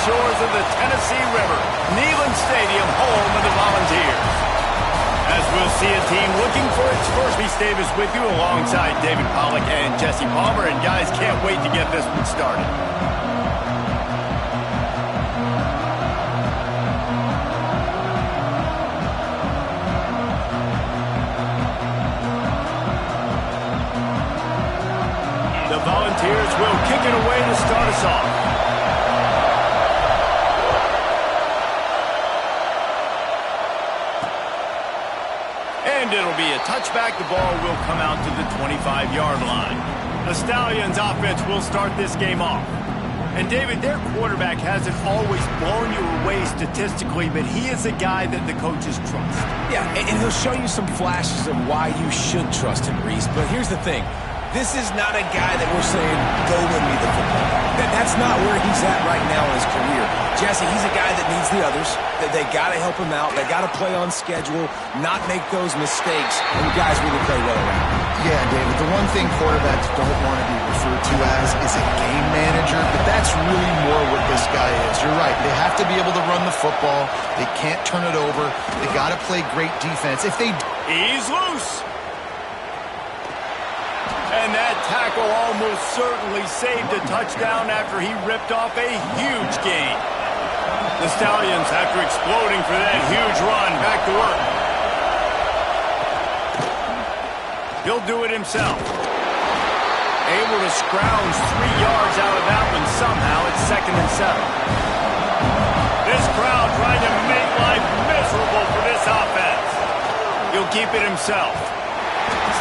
shores of the Tennessee River, Neyland Stadium, home of the Volunteers. As we'll see a team looking for its first. Reese Davis with you alongside David Pollack and Jesse Palmer, and guys, can't wait to get this one started. The Volunteers will kick it away to start us off. And it'll be a touchback. The ball will come out to the 25-yard line. The Stallions offense will start this game off. And, David, their quarterback hasn't always blown you away statistically, but he is a guy that the coaches trust. Yeah, and he'll show you some flashes of why you should trust him, Reese. But here's the thing. This is not a guy that we're saying, go win me the football. That's not where he's at right now in his career. Jesse, he's a guy that needs the others. That they got to help him out. They got to play on schedule, not make those mistakes, and guys really play well around. Yeah, David, the one thing quarterbacks don't want to be referred to as is a game manager, but that's really more what this guy is. You're right. They have to be able to run the football. They can't turn it over. They got to play great defense. He's loose. And that tackle almost certainly saved a touchdown after he ripped off a huge gain. The Stallions, after exploding for that huge run, back to work. He'll do it himself. Able to scrounge 3 yards out of that one somehow. It's 2nd and 7. This crowd trying to make life miserable for this offense. He'll keep it himself.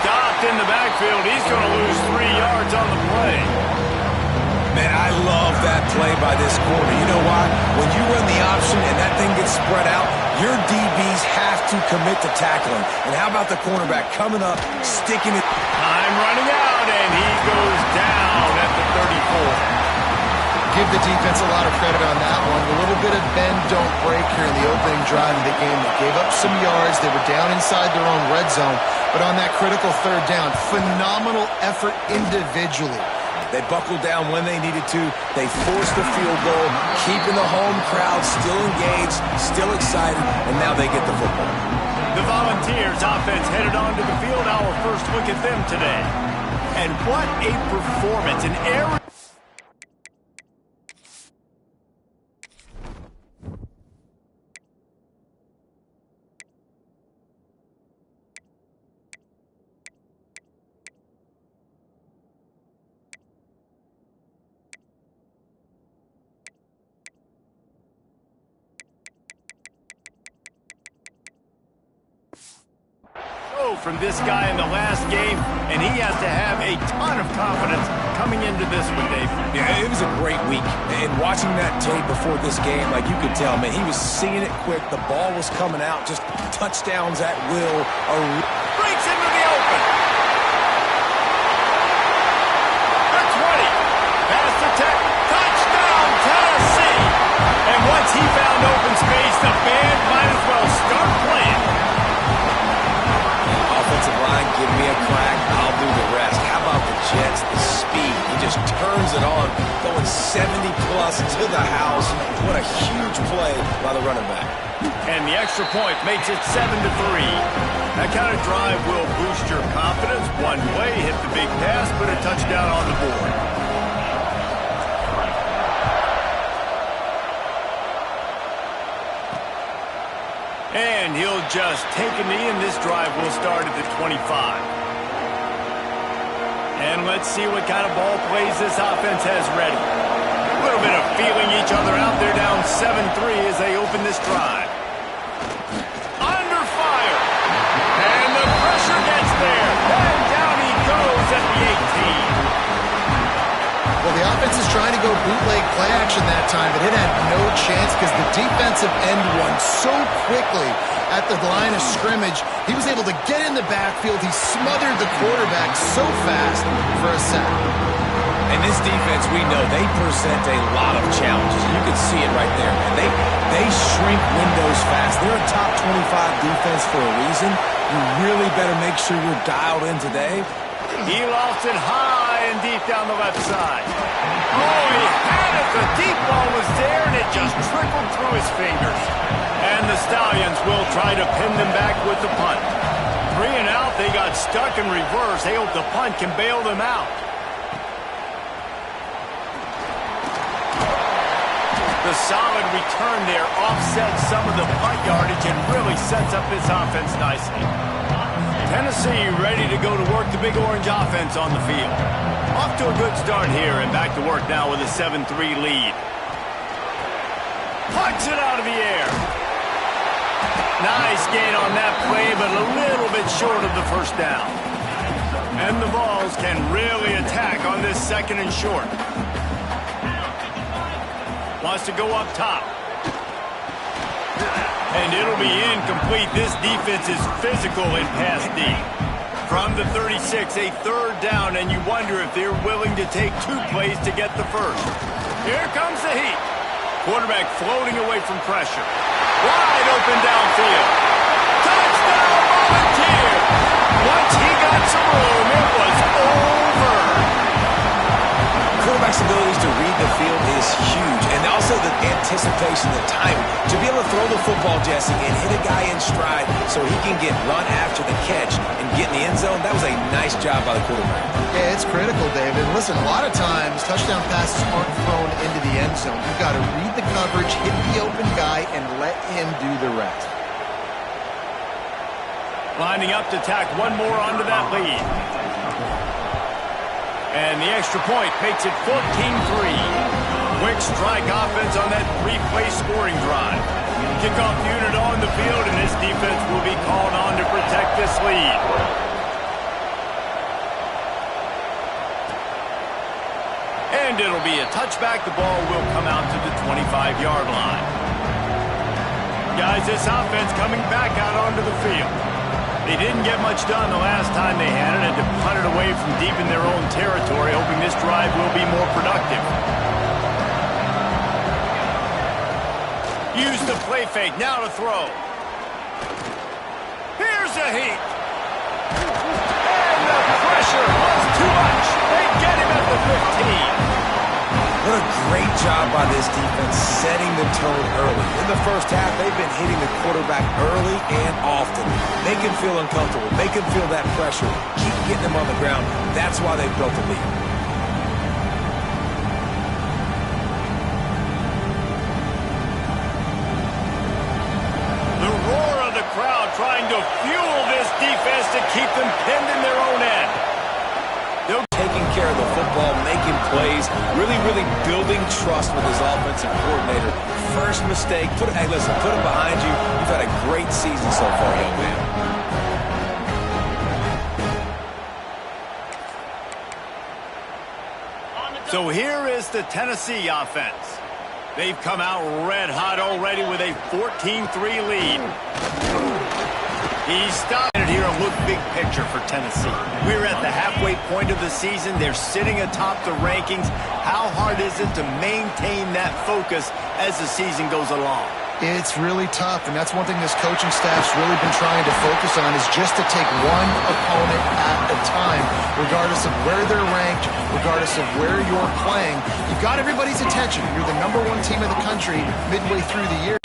Stopped in the backfield. He's going to lose 3 yards on the play. Man, I love that play by this corner. You know why? When you run the option and that thing gets spread out, your DBs have to commit to tackling. And how about the cornerback coming up, sticking it? Time running out, and he goes down at the 34. Give the defense a lot of credit on that one. A little bit of bend, don't break here in the opening drive of the game. They gave up some yards. They were down inside their own red zone. But on that critical 3rd down, phenomenal effort individually. They buckled down when they needed to. They forced the field goal, keeping the home crowd still engaged, still excited, and now they get the football. The Volunteers offense headed onto the field. Our first look at them today. And what a performance. An error. From this guy in the last game, and he has to have a ton of confidence coming into this one, Dave. Yeah, it was a great week. And watching that tape before this game, like you could tell, man, he was seeing it quick. The ball was coming out, just touchdowns at will. Breaks into the open. The 20. Pass to Tech. Touchdown, Tennessee. And once he found open space, the band might as well start playing. Offensive line, give me a crack, I'll do the rest. How about the Jets, the speed? He just turns it on, going 70-plus to the house. What a huge play by the running back. And the extra point makes it 7-3. That kind of drive will boost your confidence. One way, hit the big pass, put a touchdown on the board. And he'll just take a knee, and this drive will start at the 25. And let's see what kind of ball plays this offense has ready. A little bit of feeling each other out. They're down 7-3 as they open this drive. Under fire. And the pressure gets there. And down he goes at the 18. Well, the offense is trying to go bootleg play action that time, but it had no chance because the defensive end won so quickly at the line of scrimmage. He was able to get in the backfield. He smothered the quarterback so fast for a sack. And this defense, we know, they present a lot of challenges. You can see it right there, man. They shrink windows fast. They're a top 25 defense for a reason. You really better make sure you're dialed in today. He lost it high and deep down the left side. Oh, he had it. The deep ball was there, and it just trickled through his fingers. And the Stallions will try to pin them back with the punt. 3 and out, they got stuck in reverse. They hope the punt can bail them out. The solid return there offsets some of the punt yardage and really sets up this offense nicely. Tennessee ready to go to work the Big Orange offense on the field. Off to a good start here and back to work now with a 7-3 lead. Punts it out of the air. Nice gain on that play, but a little bit short of the first down. And the Vols can really attack on this second and short. Wants to go up top. And it'll be incomplete. This defense is physical in pass D. From the 36, a third down, and you wonder if they're willing to take 2 plays to get the first. Here comes the heat. Quarterback floating away from pressure. Wide open downfield. Touchdown, Volunteer! Once he got some room, it was over. Quarterback's abilities to read the field is huge, and also the anticipation, the timing. To be able to throw the football, Jesse, and hit a guy in stride so he can get run after the catch and get in the end zone, that was a nice job by the quarterback. Yeah, it's critical, David. Listen, a lot of times, touchdown passes aren't thrown into the end zone. You've got to read the coverage, hit the open guy, and let him do the rest. Lining up to tack one more onto that lead. And the extra point makes it 14-3. Quick strike offense on that 3-play scoring drive. Kickoff unit on the field, and this defense will be called on to protect this lead. And it'll be a touchback. The ball will come out to the 25-yard line. Guys, this offense coming back out onto the field. They didn't get much done the last time they had it, and to punt it away from deep in their own territory, hoping this drive will be more productive. Use the play fake, now to throw. Here's a heat. And the pressure was too much. They get him at the 15. What a great job by this defense setting the tone early. In the first half, they've been hitting the quarterback early and often. Make him feel uncomfortable. Make him feel that pressure. Keep getting him on the ground. That's why they've built the lead. The roar of the crowd trying to fuel this defense to keep them pinned in their own end. They're taking care of the football, making plays, really building trust with his offensive coordinator. First mistake, hey, listen, put him behind you. You've had a great season so far, young man. So here is the Tennessee offense. They've come out red hot already with a 14-3 lead. He stopped it here and looked big picture for Tennessee. We're at the halfway point of the season. They're sitting atop the rankings. How hard is it to maintain that focus as the season goes along? It's really tough, and that's one thing this coaching staff's really been trying to focus on is just to take one opponent at a time, regardless of where they're ranked, regardless of where you're playing. You've got everybody's attention. You're the #1 team in the country midway through the year.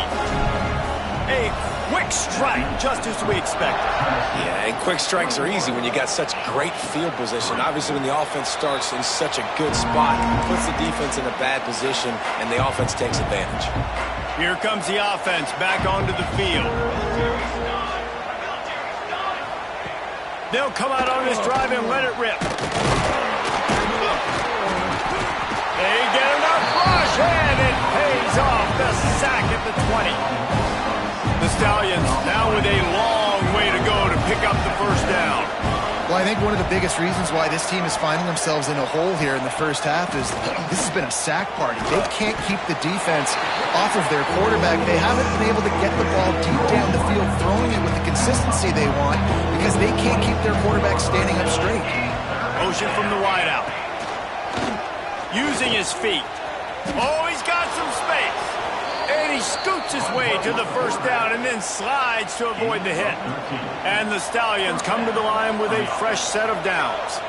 A quick strike, just as we expected. Yeah, and quick strikes are easy when you got such great field position. Obviously, when the offense starts in such a good spot, it puts the defense in a bad position, and the offense takes advantage. Here comes the offense back onto the field. They'll come out on this drive and let it rip. They get enough rush, and it pays off. The sack at the 20. The Stallions now with a long way to go to pick up the first down. Well, I think one of the biggest reasons why this team is finding themselves in a hole here in the first half is this has been a sack party. They can't keep the defense off of their quarterback. They haven't been able to get the ball deep down the field, throwing it with the consistency they want because they can't keep their quarterback standing up straight. Motion from the wideout. Using his feet. Oh, he's got some space. And he scoots his way to the first down and then slides to avoid the hit. And the Stallions come to the line with a fresh set of downs.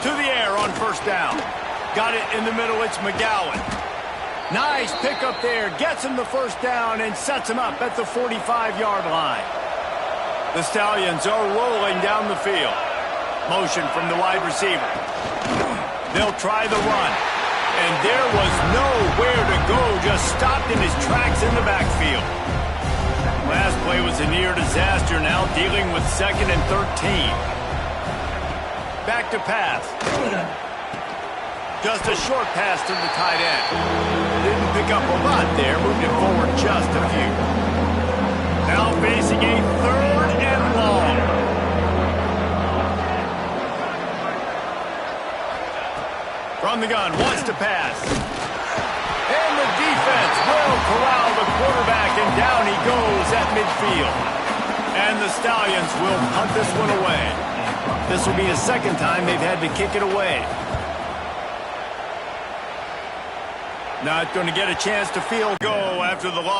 To the air on first down. Got it in the middle, it's McGowan. Nice pickup there, gets him the first down and sets him up at the 45-yard line. The Stallions are rolling down the field. Motion from the wide receiver. They'll try the run. And there was nowhere to go, just stopped in his tracks in the backfield. Last play was a near disaster, now dealing with 2nd and 13. Back to pass. Just a short pass to the tight end. Didn't pick up a lot there, moved it forward just a few. Now facing a 3rd and long. From the gun, wants to pass. And the defense will corral the quarterback, and down he goes at midfield. And the Stallions will punt this one away. This will be the 2nd time they've had to kick it away. Not going to get a chance to field goal after the loss.